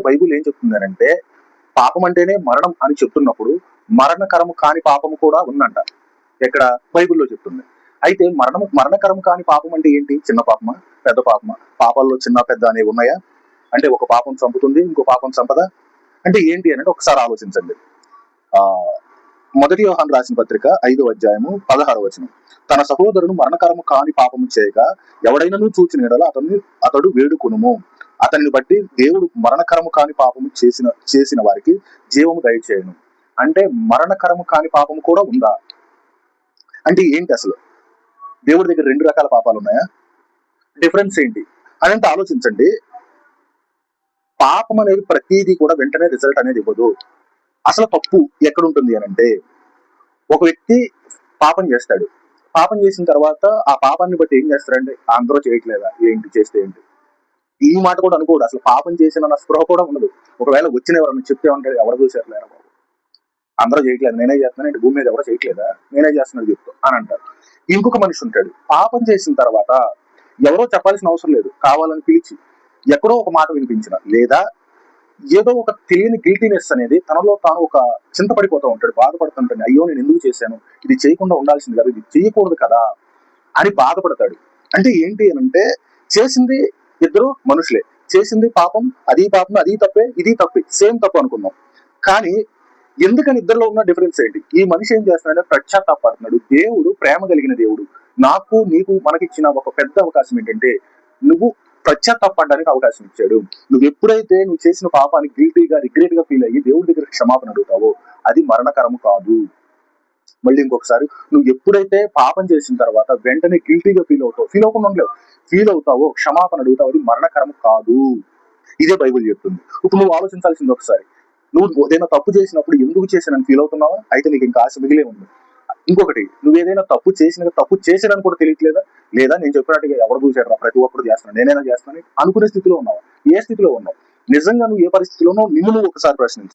Bible ఏం చెప్తుందనంటే పాపం అంటేనే మరణం అని చెప్తున్నప్పుడు మరణకరము కాని పాపము కూడా ఉందంట. ఎక్కడ? బైబిల్లో చెప్తుంది. అయితే మరణకరం కాని పాపం అంటే ఏంటి? చిన్న పాపమా, పెద్ద పాపమా? పాపాల్లో చిన్న పెద్ద అనేవి ఉన్నాయా? అంటే ఒక పాపం చంపుతుంది, ఇంకో పాపం చంపదా? అంటే ఏంటి అని ఒకసారి ఆలోచించండి. ఆ 1 యోహాను రాసిన పత్రిక 5వ అధ్యాయము 16వ వచనం. తన సహోదరుడు మరణకరము కాని పాపము చేయక ఎవడైనను చూచిన యెడల అతడు వేడుకొనుము. అతనిని బట్టి దేవుడు మరణకరము కాని పాపము చేసిన వారికి జీవము దయచేయను. అంటే మరణకరము కాని పాపము కూడా ఉందా? అంటే ఏంటి అసలు? దేవుడి దగ్గర 2 రకాల పాపాలు ఉన్నాయా? డిఫరెన్స్ ఏంటి అని ఆలోచించండి. పాపం అనేది ప్రతిదీ కూడా వెంటనే రిజల్ట్ అనేది ఇవ్వదు. అసలు తప్పు ఎక్కడ ఉంటుంది అని అంటే, ఒక వ్యక్తి పాపం చేస్తాడు. పాపం చేసిన తర్వాత ఆ పాపాన్ని బట్టి ఏం చేస్తారంటే, అందరూ చేయట్లేదా, ఏంటి చేస్తే ఏంటి, ఈ మాట కూడా అనుకోడు. అసలు పాపం చేసిన స్పృహ కూడా ఉండదు. ఒకవేళ వచ్చిన ఎవరన్నా చెప్తే ఉంటాడు, ఎవరు చూసారులేరా బాబు, అందరూ చేయట్లేదు, నేనే చేస్తున్నాను ఏంటి, భూమి మీద ఎవరో చేయట్లేదా, నేనే చేస్తున్నాను చెప్తా అని అంటారు. ఇంకొక మనిషి ఉంటాడు, పాపం చేసిన తర్వాత ఎవరో చెప్పాల్సిన అవసరం లేదు, కావాలని పిలిచి ఎక్కడో ఒక మాట వినిపించిన, లేదా ఏదో ఒక తెలియని గిల్టీనెస్ అనేది తనలో తాను ఒక చింతపడిపోతూ ఉంటాడు, బాధపడుతుంటాడు. అయ్యో నేను ఎందుకు చేశాను, ఇది చేయకుండా ఉండాల్సింది కదా, ఇది చేయకూడదు కదా అని బాధపడతాడు. అంటే ఏంటి అని అంటే, చేసింది ఇద్దరు మనుషులే, చేసింది పాపం, అది పాపం, అది తప్పే, ఇది తప్పే, సేమ్ తప్పు అనుకున్నాం. కానీ ఎందుకని ఇద్దరిలో ఉన్న డిఫరెన్స్ ఏంటి? ఈ మనిషి ఏం చేస్తున్నాడంటే పశ్చాత్తాపడుతున్నాడు. దేవుడు ప్రేమ కలిగిన దేవుడు. నాకు నీకు మనకిచ్చిన ఒక పెద్ద అవకాశం ఏంటంటే, నువ్వు పశ్చాత్తాపడడానికి అవకాశం ఇచ్చాడు. నువ్వు ఎప్పుడైతే నువ్వు చేసిన పాపానికి గిల్టీగా, రిగ్రెట్ గా ఫీల్ అయ్యి దేవుడి దగ్గర క్షమాపణ అడుగుతావో అది మరణకరము కాదు. మళ్ళీ ఇంకొకసారి, నువ్వు ఎప్పుడైతే పాపం చేసిన తర్వాత వెంటనే గిల్టీగా ఫీల్ అవ్వకుండా ఉండలేవు, ఫీల్ అవుతావో, క్షమాపణ అడుగుతావో, అది మరణకరము కాదు. ఇదే బైబిల్ చెప్తుంది. ఇప్పుడు నువ్వు ఆలోచించాల్సింది ఒకసారి, నువ్వు ఏదైనా తప్పు చేసినప్పుడు ఎందుకు చేశానని ఫీల్ అవుతున్నావా? అయితే నీకు ఇంకా ఆశ మిగిలే ఉంది. ఇంకొకటి, నువ్వు ఏదైనా తప్పు చేసానని కూడా తెలియట్లేదా? లేదా నేను చెప్పినట్టుగా ఎవరు చూసాడు, ప్రతి ఒక్కరు చేస్తున్నాను, నేనైనా చేస్తాను అనుకునే స్థితిలో ఉన్నావా? ఏ స్థితిలో ఉన్నావు? నిజంగా నువ్వు ఏ పరిస్థితిలో ఉన్నావు, నిన్ను నువ్వు ఒకసారి ప్రశ్నించు.